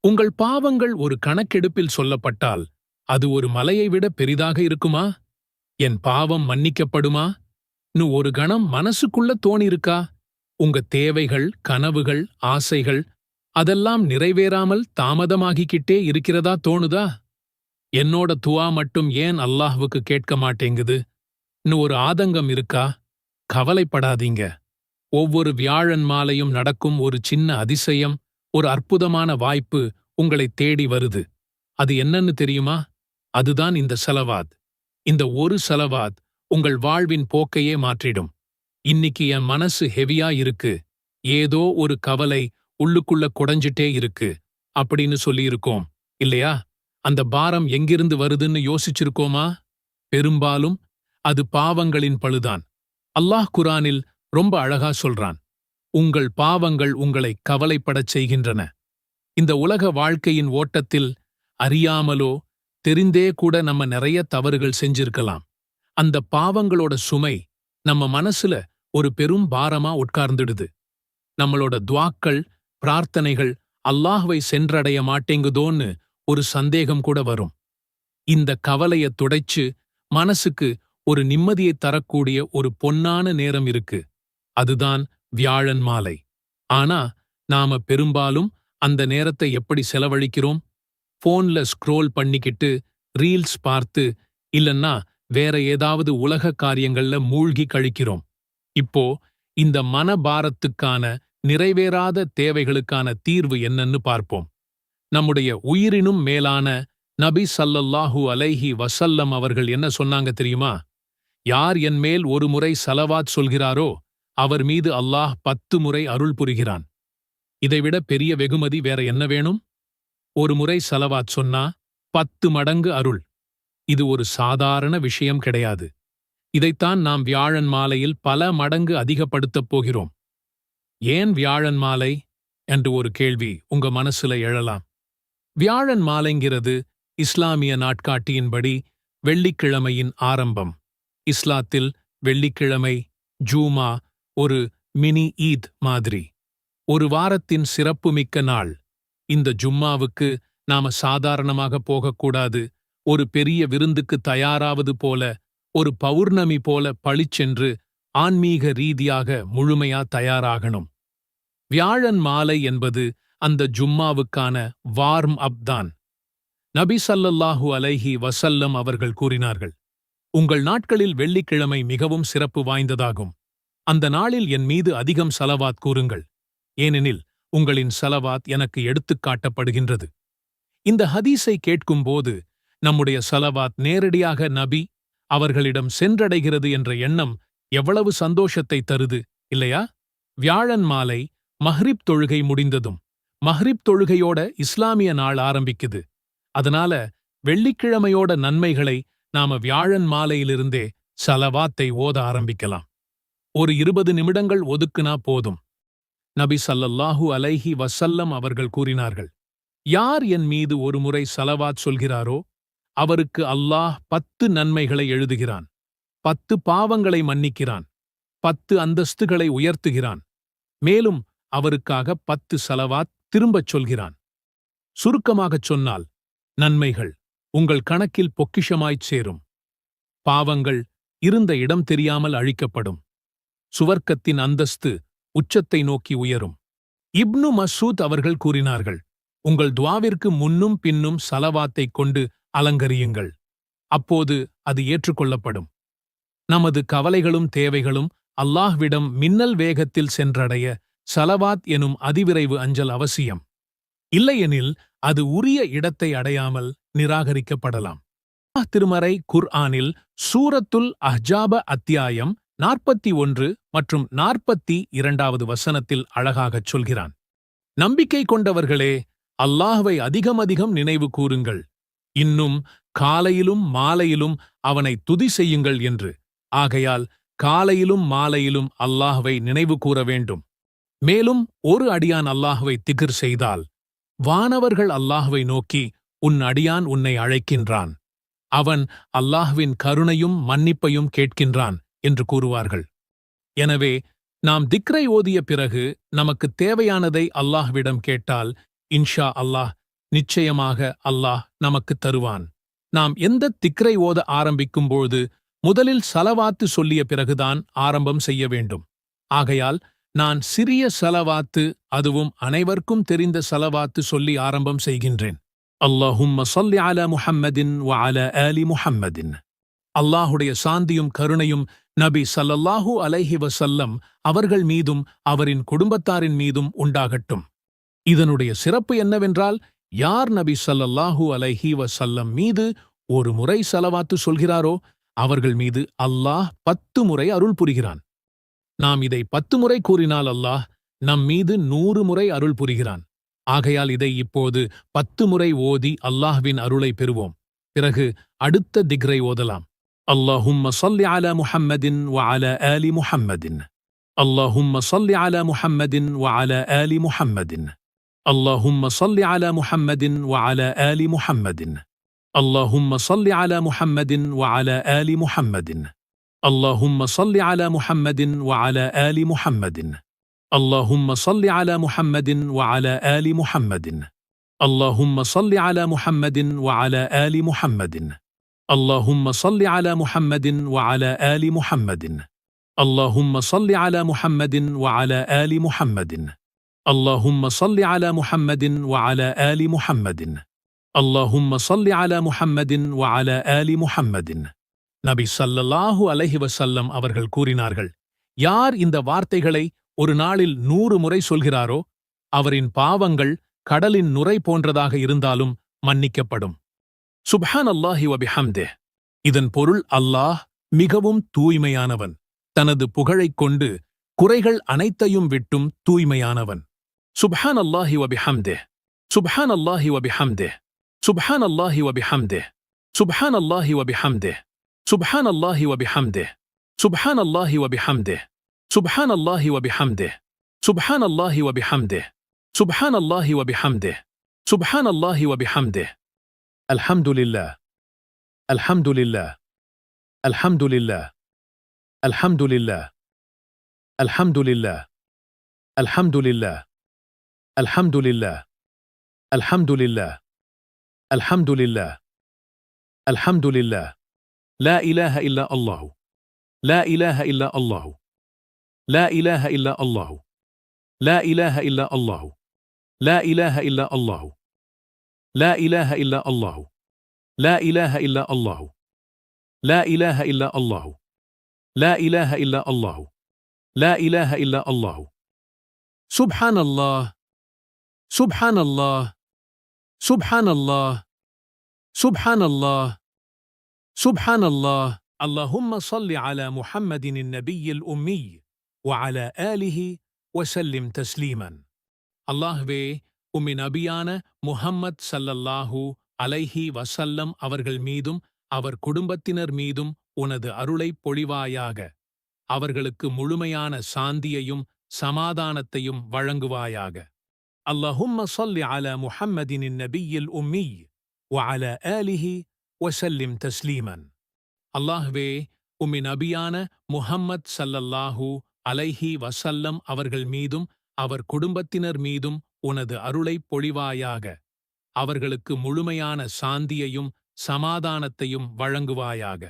உங்கள் பாவங்கள் ஒரு கணக்கெடுப்பில் சொல்லப்பட்டால் அது ஒரு மலையை விட பெரிதாக இருக்குமா? என் பாவம் மன்னிக்கப்படுமா? ஒரு கணம் மனசுக்குள்ள தோணிருக்கா? உங்க தேவைகள், கனவுகள், ஆசைகள் அதெல்லாம் நிறைவேறாமல் தாமதமாகிக்கிட்டே இருக்கிறதா தோணுதா? என்னோட துவா மட்டும் ஏன் அல்லாஹ்வுக்கு கேட்க மாட்டேங்குது? ஒரு ஆதங்கம் இருக்கா? கவலைப்படாதீங்க. ஒவ்வொரு வியாழன் மாலையும் நடக்கும் ஒரு சின்ன அதிசயம், ஒரு அற்புதமான வாய்ப்பு உங்களை தேடி வருது. அது என்னன்னு தெரியுமா? அதுதான் இந்த ஸலவாத். இந்த ஒரு ஸலவாத் உங்கள் வாழ்வின் போக்கையே மாற்றிடும். இன்னிக்கு என் மனசு ஹெவியா இருக்கு, ஏதோ ஒரு கவலை உள்ளுக்குள்ள குடைஞ்சிட்டே இருக்கு அப்படின்னு சொல்லியிருக்கோம் இல்லையா? அந்த பாரம் எங்கிருந்து வருதுன்னு யோசிச்சிருக்கோமா? பெரும்பாலும் அது பாவங்களின் பழுதான். அல்லாஹ் குரானில் ரொம்ப அழகா சொல்றான், உங்கள் பாவங்கள் உங்களை கவலைப்படச் செய்கின்றன. இந்த உலக வாழ்க்கையின் ஓட்டத்தில் அறியாமலோ தெரிந்தே கூட நம்ம நிறைய தவறுகள் செஞ்சிருக்கலாம். அந்த பாவங்களோட சுமை நம்ம மனசுல ஒரு பெரும் பாரமா உட்கார்ந்துடுது. நம்மளோட துவாக்கள், பிரார்த்தனைகள் அல்லாஹ்வை சென்றடைய மாட்டேங்குதோன்னு ஒரு சந்தேகம் கூட வரும். இந்த கவலைய துடைச்சு மனசுக்கு ஒரு நிம்மதியைத் தரக்கூடிய ஒரு பொன்னான நேரம் இருக்கு. அதுதான் வியாழன் மாலை. ஆனா நாம பெரும்பாலும் அந்த நேரத்தை எப்படி செலவழிக்கிறோம்? போன்ல ஸ்க்ரோல் பண்ணிக்கிட்டு, ரீல்ஸ் பார்த்து, இல்லன்னா வேற ஏதாவது உலக காரியங்கள்ல மூழ்கி கழிக்கிறோம். இப்போ இந்த மனபாரத்துக்கான, நிறைவேறாத தேவைகளுக்கான தீர்வு என்னன்னு பார்ப்போம். நம்முடைய உயிரினும் மேலான நபி ஸல்லல்லாஹு அலைஹி வஸல்லம் அவர்கள் என்ன சொன்னாங்க தெரியுமா? யார் என் மேல் ஒரு முறை ஸலவாத் சொல்கிறாரோ அவர் மீது அல்லாஹ் 10 முறை அருள் புரிகிறான். இதைவிட பெரிய வெகுமதி வேற என்ன வேணும்? ஒரு முறை ஸலவாத் சொன்னா 10 மடங்கு அருள். இது ஒரு சாதாரண விஷயம் கிடையாது. இதைத்தான் நாம் வியாழன் மாலையில் பல மடங்கு அதிகப்படுத்தப் போகிறோம். ஏன் வியாழன் மாலை என்று ஒரு கேள்வி உங்க மனசுல எழலாம். வியாழன் மாலைங்கிறது இஸ்லாமிய நாட்காட்டியின்படி வெள்ளிக்கிழமையின் ஆரம்பம். இஸ்லாத்தில் வெள்ளிக்கிழமை, ஜூமா ஒரு மினி ஈத் மாதிரி. ஒரு வாரத்தின் சிறப்புமிக்க நாள். இந்த ஜும்மாவுக்கு நாம சாதாரணமாக போகக்கூடாது. ஒரு பெரிய விருந்துக்கு தயாராவது போல, ஒரு பௌர்ணமி போல பளிச்சென்று ஆன்மீக ரீதியாக முழுமையா தயாராகணும். வியாழன் மாலை என்பது அந்த ஜும்மாவுக்கான வார்ம் அப் தான். நபி ஸல்லல்லாஹு அலைஹி வஸல்லம் அவர்கள் கூறினார்கள், உங்கள் நாட்களில் வெள்ளிக்கிழமை மிகவும் சிறப்பு வாய்ந்ததாகும். அந்த நாளில் என் மீது அதிகம் ஸலவாத் கூறுங்கள், ஏனெனில் உங்களின் ஸலவாத் எனக்கு எடுத்துக் காட்டப்படுகின்றது. இந்த ஹதீஸை கேட்கும்போது நம்முடைய ஸலவாத் நேரடியாக நபி அவர்களிடம் சென்றடைகிறது என்ற எண்ணம் எவ்வளவு சந்தோஷத்தை தருது இல்லையா? வியாழன் மாலை மஹ்ரிப் தொழுகை முடிந்ததும், மஹ்ரிப் தொழுகையோட இஸ்லாமிய நாள் ஆரம்பிக்குது. அதனால வெள்ளிக்கிழமையோட நன்மைகளை நாம வியாழன் மாலையிலிருந்தே ஸலவாத்தை ஓத ஆரம்பிக்கலாம். ஒரு 20 நிமிடங்கள் ஒதுக்குனா போதும். நபி ஸல்லல்லாஹு அலைஹி வஸல்லம் அவர்கள் கூறினார்கள், யார் என் மீது ஒரு முறை ஸலவாத் சொல்கிறாரோ அவருக்கு அல்லாஹ் 10 நன்மைகளை எழுதுகிறான், 10 பாவங்களை மன்னிக்கிறான், 10 அந்தஸ்துகளை உயர்த்துகிறான், மேலும் அவருக்காக 10 ஸலவாத் திரும்பச் சொல்கிறான். சுருக்கமாகச் சொன்னால், நன்மைகள் உங்கள் கணக்கில் பொக்கிஷமாய்ச் சேரும். பாவங்கள் இருந்த இடம் தெரியாமல் அழிக்கப்படும். சுவர்க்கத்தின் அந்தஸ்து உச்சத்தை நோக்கி உயரும். இப்னு மஸ்ஊத் அவர்கள் கூறினார்கள், உங்கள் துவாவிற்கு முன்னும் பின்னும் ஸலவாத்தைக் கொண்டு அலங்கரியுங்கள். அப்போது அது ஏற்றுக்கொள்ளப்படும். நமது கவலைகளும் தேவைகளும் அல்லாஹ்விடம் மின்னல் வேகத்தில் சென்றடைய ஸலவாத் எனும் அதிவிரைவு அஞ்சல் அவசியம். இல்லையெனில் அது உரிய இடத்தை அடையாமல் நிராகரிக்கப்படலாம். திருமறை குர்ஆனில் சூரத்துல் அஹ்ஜாப அத்தியாயம் 41 மற்றும் 42வது வசனத்தில் அழகாகச் சொல்கிறான், நம்பிக்கை கொண்டவர்களே, அல்லாஹ்வை அதிகமதிகம் நினைவு கூறுங்கள், இன்னும் காலையிலும் மாலையிலும் அவனை துதி செய்யுங்கள் என்று. ஆகையால் காலையிலும் மாலையிலும் அல்லாஹ்வை நினைவு கூற வேண்டும். மேலும் ஒரு அடியான் அல்லாஹ்வை திக்ர் செய்தால், வானவர்கள் அல்லாஹ்வை நோக்கி, உன் அடியான் உன்னை அழைக்கின்றான், அவன் அல்லாஹ்வின் கருணையும் மன்னிப்பையும் கேட்கின்றான் என்று கூறுவார்கள். எனவே நாம் திக்ரை ஓதிய பிறகு நமக்கு தேவையானதை அல்லாஹ்விடம் கேட்டால் இன்ஷா அல்லாஹ் நிச்சயமாக அல்லாஹ் நமக்குத் தருவான். நாம் எந்த திக்ரை ஓத ஆரம்பிக்கும்போது முதலில் ஸலவாத்து சொல்லிய பிறகுதான் ஆரம்பம் செய்ய வேண்டும். ஆகையால் நான் சிறிய ஸலவாத்து, அதுவும் அனைவருக்கும் தெரிந்த ஸலவாத்து சொல்லி ஆரம்பம் செய்கின்றேன். அல்லாஹும்ம ஸல்லி அலா முஹம்மதின் வ அலா ஆலி முஹம்மதின். அல்லாஹுடைய சாந்தியும் கருணையும் நபி ஸல்லல்லாஹு அலைஹி வஸல்லம் அவர்கள் மீதும் அவரின் குடும்பத்தாரின் மீதும் உண்டாகட்டும். இதனுடைய சிறப்பு என்னவென்றால், யார் நபி ஸல்லல்லாஹு அலைஹி வஸல்லம் மீது ஒரு முறை ஸலவாத்து சொல்கிறாரோ அவர்கள் மீது அல்லாஹ் 10 முறை அருள் புரிகிறான். நாம் இதை 10 முறை கூறினால் அல்லாஹ் நம் மீது 100 முறை அருள் புரிகிறான். ஆகையால் இதை இப்போது 10 முறை ஓதி அல்லாஹ்வின் அருளை பெறுவோம். பிறகு அடுத்த திக்ரை ஓதலாம். அல்லாஹும்ம ஸல்லி அலா முஹம்மதின் வ அலா ஆலி முஹம்மதின். அல்லாஹும்ம ஸல்லி அலா முஹம்மதின் வ அலா ஆலி முஹம்மதின். அல்லாஹும்ம ஸல்லி அலா முஹம்மதின் வ அலா ஆலி முஹம்மதின். அல்லாஹும்ம ஸல்லி அலா முஹம்மதின் வ அலா ஆலி முஹம்மதின். அல்லாஹும்ம ஸல்லி அலா முஹம்மதின் வ அலா ஆலி முஹம்மதின். அல்லாஹும்ம ஸல்லி அலா முஹம்மதின் வ அலா ஆலி முஹம்மதின். அல்லாஹும்ம ஸல்லி அலா முஹம்மதின் வ அலா ஆலி முஹம்மதின். அல்லாஹும்ம ஸல்லி அலா முஹம்மதின் வ அலா ஆலி முஹம்மதின். அல்லாஹும்ம ஸல்லி அலா முஹம்மதின் வ அலா ஆலி முஹம்மதின். அல்லாஹும்ம ஸல்லி அலா முஹம்மதின் வ அலா ஆலி முஹம்மதின். அல்லாஹும்ம ஸல்லி அலா முஹம்மதின் வ அலா ஆலி முஹம்மதின். நபி ஸல்லல்லாஹு அலைஹி வஸல்லம் அவர்கள் கூறினார்கள், யார் இந்த வார்த்தைகளை ஒரு நாளில் 100 முறை சொல்கிறாரோ அவரின் பாவங்கள் கடலின் நுரை போன்றதாக இருந்தாலும் மன்னிக்கப்படும். சுப்ஹானல்லாஹி வ பிஹம்திஹ். இதன் பொருள், அல்லாஹ் மிகவும் தூய்மையானவன், தனது புகழைக் கொண்டு குறைகள் அனைத்தையும் விட்டும் தூய்மையானவன். சுப்ஹானல்லாஹி வ பிஹம்திஹ். சுப்ஹானல்லாஹி வ பிஹம்திஹ். சுப்ஹானல்லாஹி வ பிஹம்திஹ். சுப்ஹானல்லாஹி வ பிஹம்திஹ். சுப்ஹானல்லாஹி வ பிஹம்திஹ். சுப்ஹானல்லாஹி வ பிஹம்திஹ். சுப்ஹானல்லாஹி வ பிஹம்திஹ். சுப்ஹானல்லாஹி வ பிஹம்திஹ். சுப்ஹானல்லாஹி வ பிஹம்திஹ். சுப்ஹானல்லாஹி வ பிஹம்திஹ். அல்ஹம்துலில்லாஹ். அல்ஹம்துலில்லாஹ். அல்ஹம்துலில்லாஹ். அல்ஹம்துலில்லாஹ். அல்ஹம்துலில்லாஹ். அல்ஹம்துலில்லாஹ். அல்ஹம்துலில்லாஹ். அல்ஹம்துலில்லாஹ். அல்ஹம்துலில்லாஹ். அல்ஹம்துலில்லாஹ். லா இலாஹ இல்லா அல்லாஹ். லா இலாஹ இல்லா அல்லாஹ். லா இலாஹ இல்லா அல்லாஹ். லா இலாஹ இல்லா அல்லாஹ். லா இலாஹ இல்லா அல்லாஹ். லா இலாஹ இல்லா அல்லாஹ். லா இலாஹ இல்லா அல்லாஹ். லா இலாஹ இல்லா அல்லாஹ். லா இலாஹ இல்லா அல்லாஹ். லா இலாஹ இல்லா அல்லாஹ். சுப்ஹானல்லாஹ். சுப்ஹானல்லாஹ். சுப்ஹானல்லாஹ். சுப்ஹானல்லாஹ். சுப்ஹானல்லாஹ். اللهم صل على محمد النبي الأمي وعلى آله وسلم تسليما. அல்லாஹ்வே, உம்மை நபியான முஹம்மத் ஸல்லல்லாஹு அலைஹி வஸல்லம் அவர்கள் மீதும் அவர் குடும்பத்தினர் மீதும் உனது அருளைப் பொழிவாயாக. அவர்களுக்கு முழுமையான சாந்தியையும் சமாதானத்தையும் வழங்குவாயாக. اللهم صل على محمد النبي الأمي وعلى آله وسلم تسليما. அல்லாஹ்வே, உம்மை நபியான முஹம்மத் ஸல்லல்லாஹு அலைஹி வஸல்லம் அவர்கள் மீதும் அவர் குடும்பத்தினர் மீதும் உனது அருளைப் பொழிவாயாக. அவர்களுக்கு முழுமையான சாந்தியையும் சமாதானத்தையும் வழங்குவாயாக.